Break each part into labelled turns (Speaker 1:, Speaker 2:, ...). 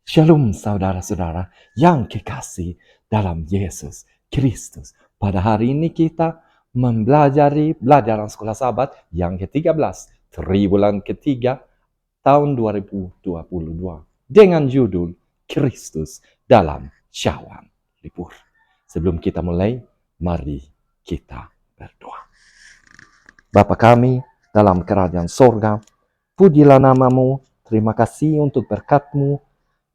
Speaker 1: Shalom saudara-saudara yang kekasih dalam Yesus Kristus. Pada hari ini kita mempelajari pelajaran sekolah sahabat yang ke-13, triwulan ketiga tahun 2022 dengan judul Kristus dalam Cawan Libur. Sebelum kita mulai, mari kita berdoa. Bapa kami dalam kerajaan sorga, pujilah namamu, terima kasih untuk berkat-Mu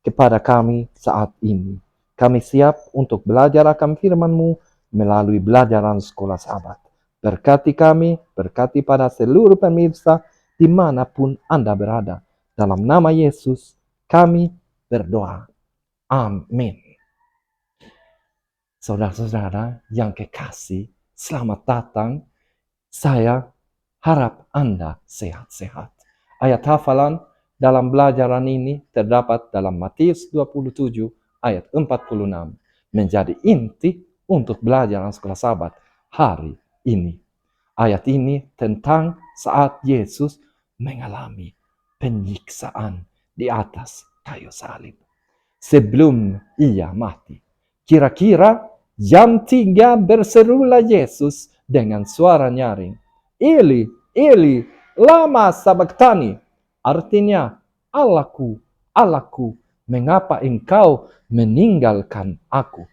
Speaker 1: kepada kami saat ini. Kami siap untuk belajar akan firman-Mu melalui pelajaran sekolah sahabat. Berkati kami, berkati pada seluruh pemirsa dimanapun Anda berada. Dalam nama Yesus kami berdoa. Amin. Saudara-saudara yang kekasih, selamat datang. Saya harap Anda sehat-sehat. Ayat hafalan dalam pelajaran ini terdapat dalam Matius 27 ayat 46. Menjadi inti untuk pelajaran sekolah sahabat hari ini. Ayat ini tentang saat Yesus mengalami penyiksaan di atas kayu salib. Sebelum ia mati. Kira-kira jam 3 berserulah Yesus dengan suara nyaring. Eli, Eli, lama sabachthani. Artinya, Allahku, Allahku, mengapa engkau meninggalkan aku?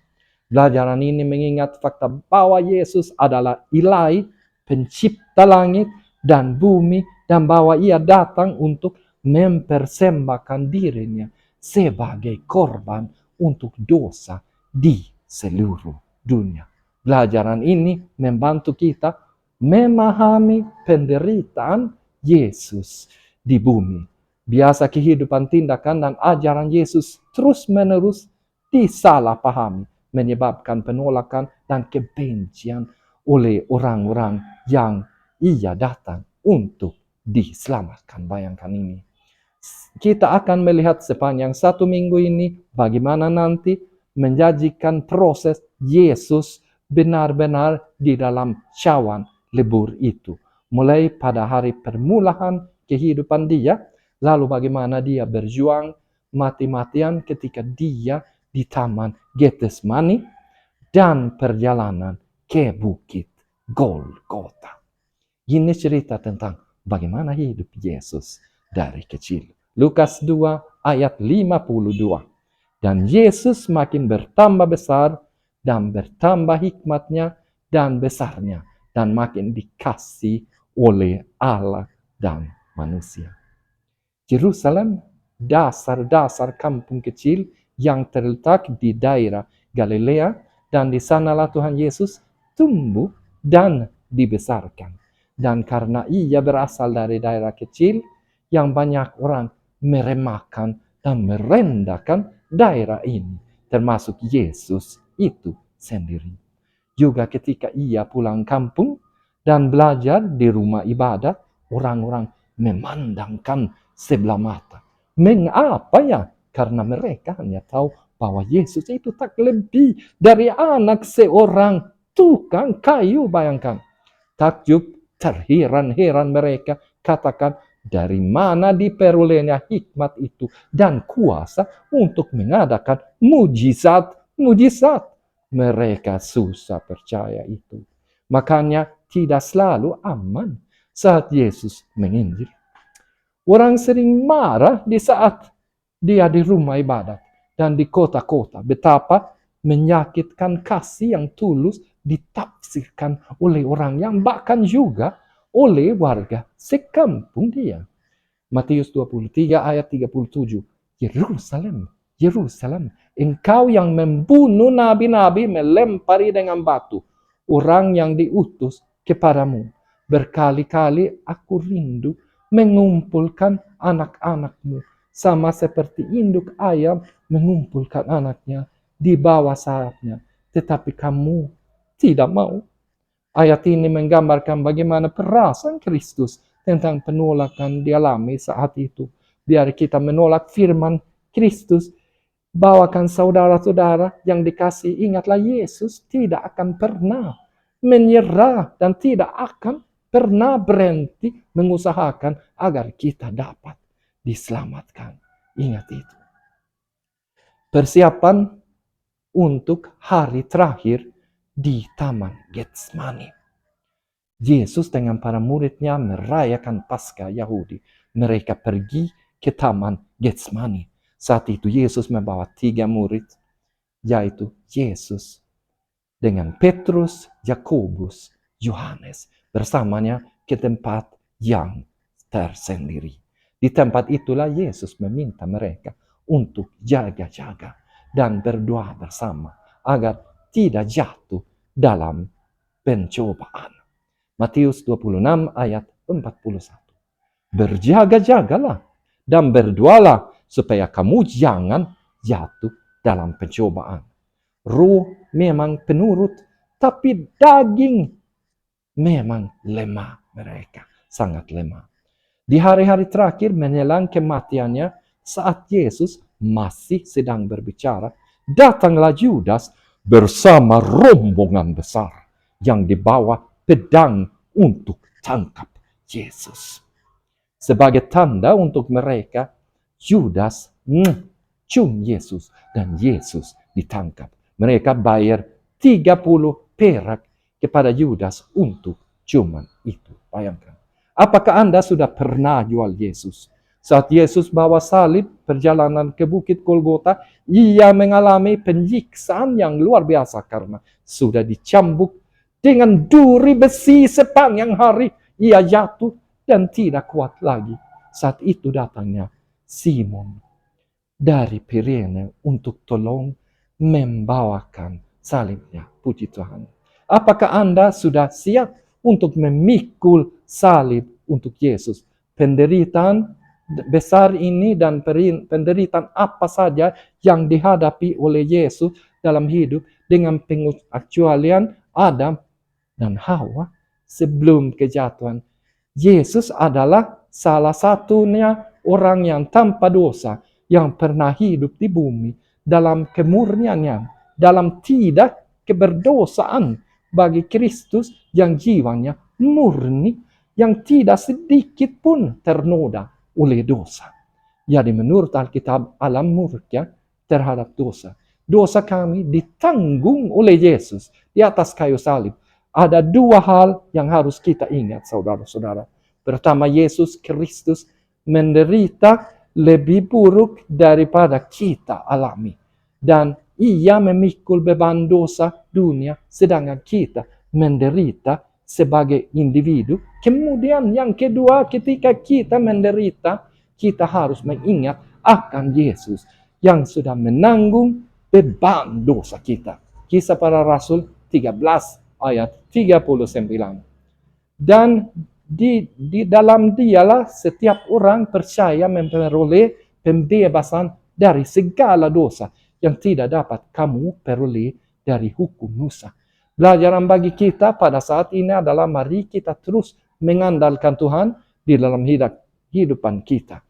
Speaker 1: Pelajaran ini mengingat fakta bahwa Yesus adalah Ilahi, pencipta langit dan bumi, dan bahwa ia datang untuk mempersembahkan dirinya sebagai korban untuk dosa di seluruh dunia. Pelajaran ini membantu kita memahami penderitaan Yesus di bumi. Biasa kehidupan, tindakan, dan ajaran Yesus terus-menerus disalahpahami, menyebabkan penolakan dan kebencian oleh orang-orang yang ia datang untuk diselamatkan. Bayangkan ini. Kita akan melihat sepanjang 1 minggu ini bagaimana nanti menjanjikan proses Yesus benar-benar di dalam cawan lebur itu. Mulai pada hari permulaan kehidupan dia, lalu bagaimana dia berjuang mati-matian ketika dia di Taman Getsemani, dan perjalanan ke Bukit Golgota. Ini cerita tentang bagaimana hidup Yesus dari kecil. Lukas 2 ayat 52. Dan Yesus makin bertambah besar dan bertambah hikmatnya dan besarnya, dan makin dikasih oleh Allah dan manusia. Yerusalem, dasar-dasar kampung kecil yang terletak di daerah Galilea, dan di sanalah Tuhan Yesus tumbuh dan dibesarkan. Dan karena ia berasal dari daerah kecil, yang banyak orang meremehkan dan merendahkan daerah ini, termasuk Yesus itu sendiri. Juga ketika ia pulang kampung dan belajar di rumah ibadat, orang-orang memandangkan sebelah mata. Mengapa ya? Karena mereka hanya tahu bahwa Yesus itu tak lebih dari anak seorang tukang kayu. Bayangkan. Takjub, terheran-heran mereka, katakan, dari mana diperolehnya hikmat itu dan kuasa untuk mengadakan mujizat-mujizat. Mereka susah percaya itu. Makanya tidak selalu aman saat Yesus menginjil. Orang sering marah di saat dia di rumah ibadat dan di kota-kota. Betapa menyakitkan kasih yang tulus ditafsirkan oleh orang yang bahkan juga oleh warga sekampung dia. Matius 23 ayat 37. Yerusalem, Yerusalem, engkau yang membunuh nabi-nabi, melempari dengan batu orang yang diutus kepadamu. Berkali-kali aku rindu mengumpulkan anak-anakmu, sama seperti induk ayam mengumpulkan anaknya di bawah sayapnya, tetapi kamu tidak mau. Ayat ini menggambarkan bagaimana perasaan Kristus tentang penolakan dialami saat itu. Biar kita menolak firman Kristus, bawakan saudara-saudara yang dikasih, ingatlah Yesus tidak akan pernah menyerah dan tidak akan pernah berhenti mengusahakan agar kita dapat diselamatkan. Ingat itu. persiapan untuk hari terakhir di Taman Getsemani. Yesus dengan para muridnya merayakan Paskah Yahudi. Mereka pergi ke Taman Getsemani. Saat itu Yesus membawa 3 murid, yaitu Yesus dengan Petrus, Yakobus, Yohanes bersamanya ke tempat yang tersendiri. Di tempat itulah Yesus meminta mereka untuk jaga-jaga dan berdoa bersama agar tidak jatuh dalam pencobaan. Matius 26 ayat 41. Berjaga-jagalah dan berdoalah supaya kamu jangan jatuh dalam pencobaan. Roh memang penurut, tapi daging memang lemah mereka. Sangat lemah. Di hari-hari terakhir menjelang kematiannya, saat Yesus masih sedang berbicara, datanglah Judas bersama rombongan besar yang dibawa pedang untuk tangkap Yesus. Sebagai tanda untuk mereka, Judas cium Yesus dan Yesus ditangkap. Mereka bayar 30 perak kepada Judas untuk ciuman itu. Bayangkan. Apakah Anda sudah pernah jual Yesus? Saat Yesus bawa salib perjalanan ke Bukit Golgota, ia mengalami penyiksaan yang luar biasa karena sudah dicambuk dengan duri besi sepanjang hari. Ia jatuh dan tidak kuat lagi. Saat itu datangnya Simon dari Pirene untuk tolong membawakan salibnya. Puji Tuhan. Apakah Anda sudah siap untuk memikul salib untuk Yesus? Penderitaan besar ini dan penderitaan apa saja yang dihadapi oleh Yesus dalam hidup dengan pengecualian Adam dan Hawa sebelum kejatuhan. Yesus adalah salah satunya orang yang tanpa dosa yang pernah hidup di bumi dalam kemurniannya, dalam tidak keberdosaan bagi Kristus yang jiwanya murni, yang tidak sedikit pun ternoda oleh dosa. Jadi menurut Alkitab, alam murka terhadap dosa. Dosa kami ditanggung oleh Yesus di atas kayu salib. Ada 2 hal yang harus kita ingat, saudara-saudara. Pertama, Yesus Kristus menderita lebih buruk daripada kita alami. Dan ia memikul beban dosa dunia, sedangkan kita menderita sebagai individu. Kemudian yang kedua, ketika kita menderita, kita harus mengingat akan Yesus yang sudah menanggung beban dosa kita. Kisah Para Rasul 13 ayat 39. Dan di dalam dialah setiap orang percaya memperoleh pembebasan dari segala dosa yang tidak dapat kamu peroleh dari hukum Musa. Pelajaran bagi kita pada saat ini adalah mari kita terus mengandalkan Tuhan di dalam hidupan kita.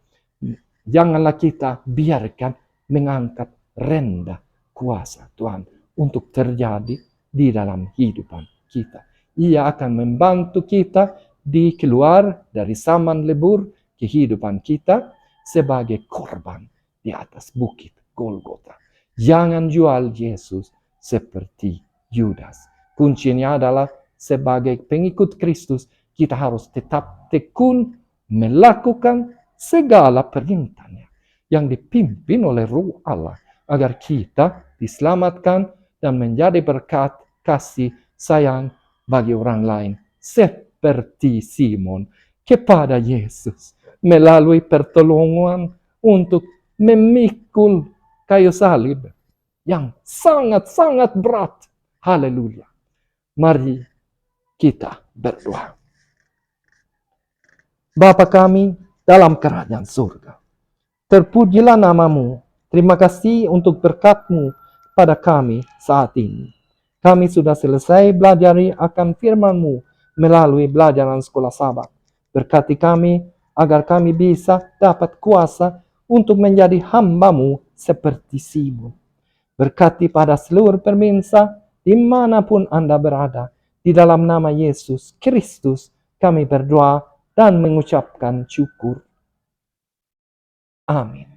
Speaker 1: Janganlah kita biarkan mengangkat rendah kuasa Tuhan untuk terjadi di dalam hidupan kita. Ia akan membantu kita di keluar dari zaman lebur kehidupan kita sebagai korban di atas bukit Golgota. Jangan jual Yesus seperti Judas. Kuncinya adalah sebagai pengikut Kristus, kita harus tetap tekun melakukan segala perintahnya yang dipimpin oleh Roh Allah agar kita diselamatkan dan menjadi berkat kasih sayang bagi orang lain seperti Simon kepada Yesus melalui pertolongan untuk memikul kayu salib yang sangat-sangat berat. Haleluya. Mari kita berdoa. Bapa kami dalam kerajaan surga, terpujilah namamu. Terima kasih untuk berkat-Mu pada kami saat ini. Kami sudah selesai belajar akan firman-Mu melalui belajaran sekolah Sabat. Berkati kami agar kami bisa dapat kuasa untuk menjadi hamba-Mu seperti Simon. Berkati pada seluruh pemirsa dimanapun Anda berada. Di dalam nama Yesus Kristus kami berdoa dan mengucapkan syukur. Amin.